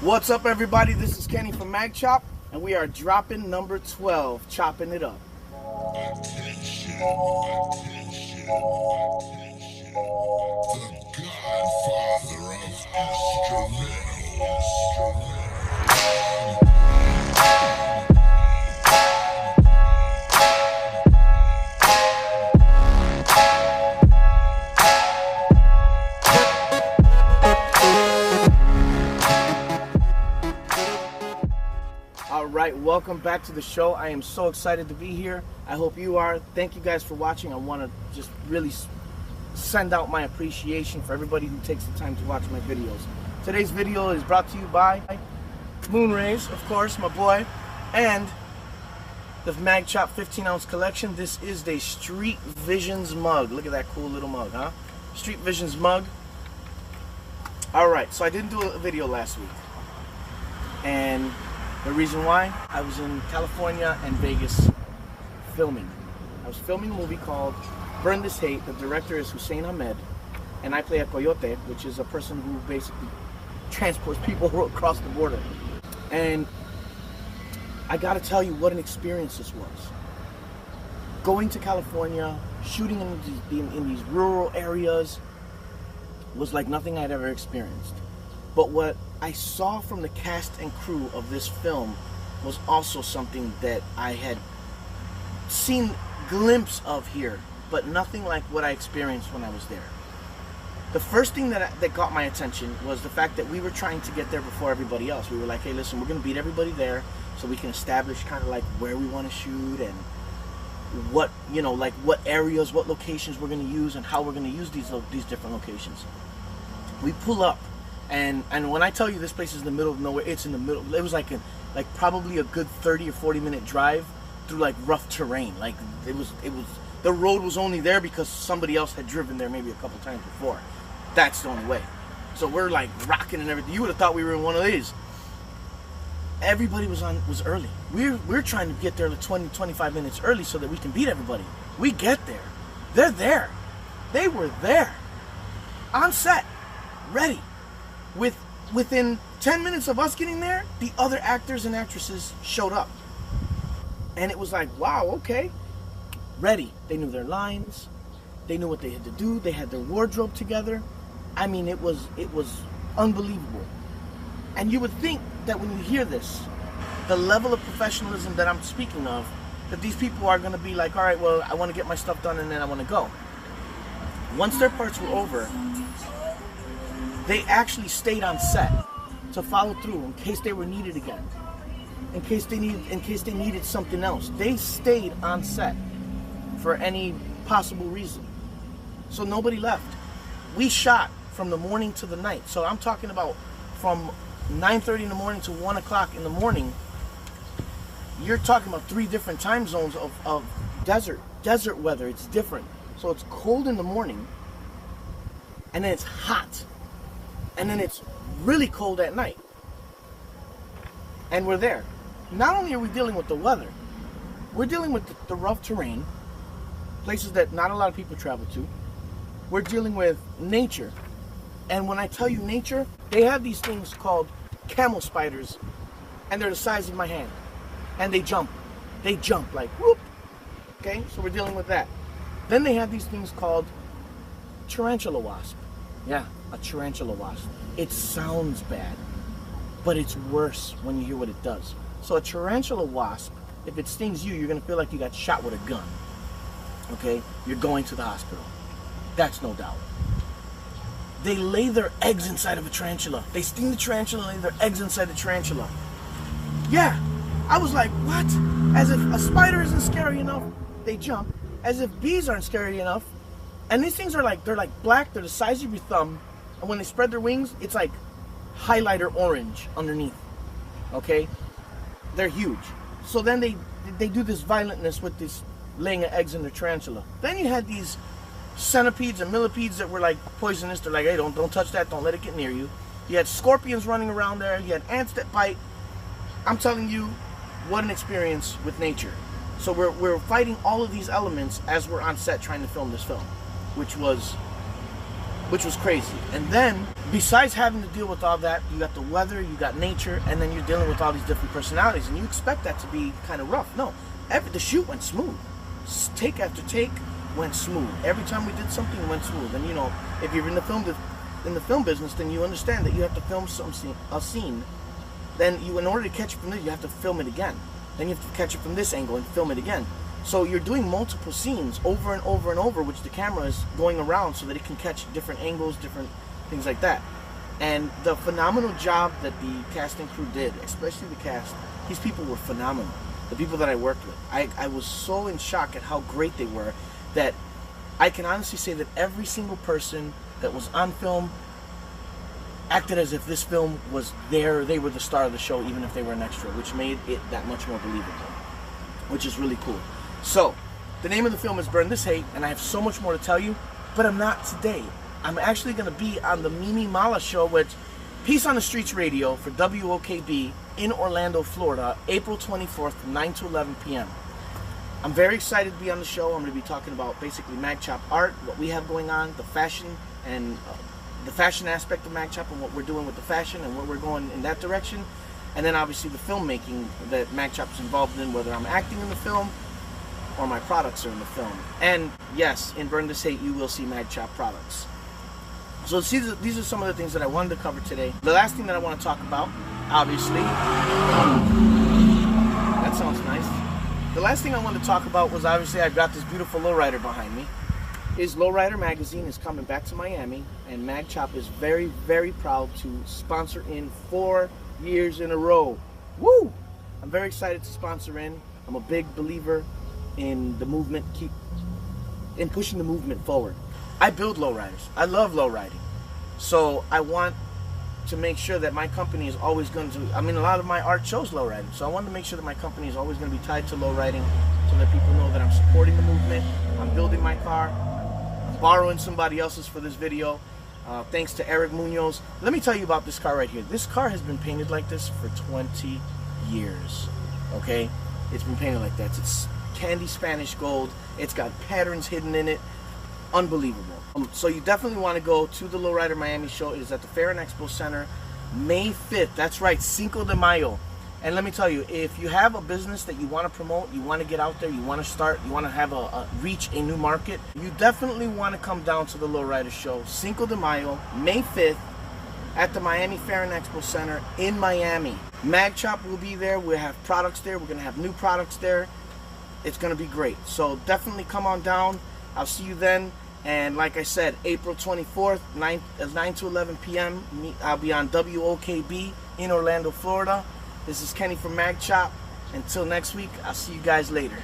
What's up, everybody? This is Kenny from Chop, and we are dropping number 12, chopping it up. Attention, attention, attention. The godfather of instrumental. Alright, welcome back to the show. I am so excited to be here. I hope you are. Thank you guys for watching. I want to just really send out my appreciation for everybody who takes the time to watch my videos. Today's video is brought to you by Moonrays, of course, my boy, and the Chop 15-ounce collection. This is the Street Visions mug. Look at that cool little mug, huh? Street Visions mug. Alright, so I didn't do a video last week. And the reason why, I was in California and Vegas filming. I was filming a movie called Burn This Hate. The director is Hussein Ahmed, and I play a coyote, which is a person who basically transports people across the border. And I gotta tell you what an experience this was. Going to California, shooting in these rural areas was like nothing I'd ever experienced. But what I saw from the cast and crew of this film was also something that I had seen glimpse of here, but nothing like what I experienced when I was there. The first thing that got my attention was the fact that we were trying to get there before everybody else. We were like, hey, listen, we're going to beat everybody there so we can establish kind of like where we want to shoot and what, you know, like what areas, what locations we're going to use and how we're going to use these different locations. We pull up. And when I tell you this place is in the middle of nowhere, it's in the middle. It was like probably a good 30 or 40 minute drive through like rough terrain. Like it was the road was only there because somebody else had driven there maybe a couple times before. That's the only way. So we're like rocking and everything. You would have thought we were in one of these. Everybody was early. We're trying to get there like 20-25 minutes early so that we can beat everybody. We get there. They're there. They were there. On set. Ready. Within 10 minutes of us getting there, the other actors and actresses showed up. And it was like, wow, okay. Ready. They knew their lines. They knew what they had to do. They had their wardrobe together. I mean, it was unbelievable. And you would think that when you hear this, the level of professionalism that I'm speaking of, that these people are going to be like, all right, well, I want to get my stuff done and then I want to go. Once their parts were over, they actually stayed on set to follow through in case they were needed again, in case they needed something else. They stayed on set for any possible reason. So nobody left. We shot from the morning to the night. So I'm talking about from 9:30 in the morning to 1 o'clock in the morning. You're talking about 3 different time zones of desert weather. It's different. So it's cold in the morning, and then it's hot. And then it's really cold at night. And we're there. Not only are we dealing with the weather, we're dealing with the rough terrain, places that not a lot of people travel to. We're dealing with nature. And when I tell you nature, they have these things called camel spiders, and they're the size of my hand. And they jump. They jump like whoop. Okay, so we're dealing with that. Then they have these things called tarantula wasp. Yeah, a tarantula wasp. It sounds bad, but it's worse when you hear what it does. So a tarantula wasp, if it stings you, you're going to feel like you got shot with a gun. Okay? You're going to the hospital. That's no doubt. They lay their eggs inside of a tarantula. They sting the tarantula and lay their eggs inside the tarantula. Yeah, I was like, what? As if a spider isn't scary enough, they jump. As if bees aren't scary enough. And these things are like, they're like black, they're the size of your thumb, and when they spread their wings, it's like highlighter orange underneath, okay? They're huge. So then they do this violentness with this laying of eggs in the tarantula. Then you had these centipedes and millipedes that were like poisonous. They're like, hey, don't touch that, don't let it get near you. You had scorpions running around there, you had ants that bite. I'm telling you, what an experience with nature. So we're fighting all of these elements as we're on set trying to film this film, which was which was crazy. And then, besides having to deal with all that, you got the weather, you got nature, and then you're dealing with all these different personalities, and you expect that to be kind of rough. No, the shoot went smooth. Take after take went smooth. Every time we did something, it went smooth. And you know, if you're in the film business, then you understand that you have to film a scene. Then in order to catch it from this, you have to film it again. Then you have to catch it from this angle and film it again. So you're doing multiple scenes over and over and over, which the camera is going around so that it can catch different angles, different things like that. And the phenomenal job that the cast and crew did, especially the cast, these people were phenomenal. The people that I worked with, I was so in shock at how great they were that I can honestly say that every single person that was on film acted as if this film was they were the star of the show, even if they were an extra, which made it that much more believable, which is really cool. So, the name of the film is Burn This Hate, and I have so much more to tell you, but I'm not today. I'm actually going to be on the Mimi Mala show, which Peace on the Streets Radio for WOKB in Orlando, Florida, April 24th, 9 to 11 p.m. I'm very excited to be on the show. I'm going to be talking about basically MagChop art, what we have going on, the fashion, and the fashion aspect of MagChop and what we're doing with the fashion and where we're going in that direction. And then obviously the filmmaking that MagChop is involved in, whether I'm acting in the film or my products are in the film. And yes, in Burn This Hate, you will see MagChop products. So these are some of the things that I wanted to cover today. The last thing that I want to talk about, obviously, that sounds nice. The last thing I wanted to talk about was obviously I've got this beautiful lowrider behind me. Lowrider magazine is coming back to Miami, and MagChop is very, very proud to sponsor in 4 years in a row. Woo! I'm very excited to sponsor in. I'm a big believer in the movement, in pushing the movement forward. I build lowriders. I love lowriding. So I want to make sure that my company is always going to, a lot of my art shows lowriding. So I want to make sure that my company is always going to be tied to lowriding so that people know that I'm supporting the movement. I'm building my car. I'm borrowing somebody else's for this video. Thanks to Eric Munoz. Let me tell you about this car right here. This car has been painted like this for 20 years. Okay? It's been painted like that. It's candy Spanish gold. It's got patterns hidden in it. Unbelievable. So you definitely want to go to the Lowrider Miami show. It is at the Fair and Expo Center, May 5th. That's right, Cinco de Mayo. And let me tell you, if you have a business that you want to promote, you want to get out there, you want to start, you want to have reach a new market, you definitely want to come down to the Lowrider show, Cinco de Mayo, May 5th, at the Miami Fair and Expo Center in Miami. MagChop will be there. We'll have products there. We're going to have new products there. It's going to be great. So definitely come on down. I'll see you then. And like I said, April 24th, 9 to 11 p.m. I'll be on WOKB in Orlando, Florida. This is Kenny from MagChop. Until next week, I'll see you guys later.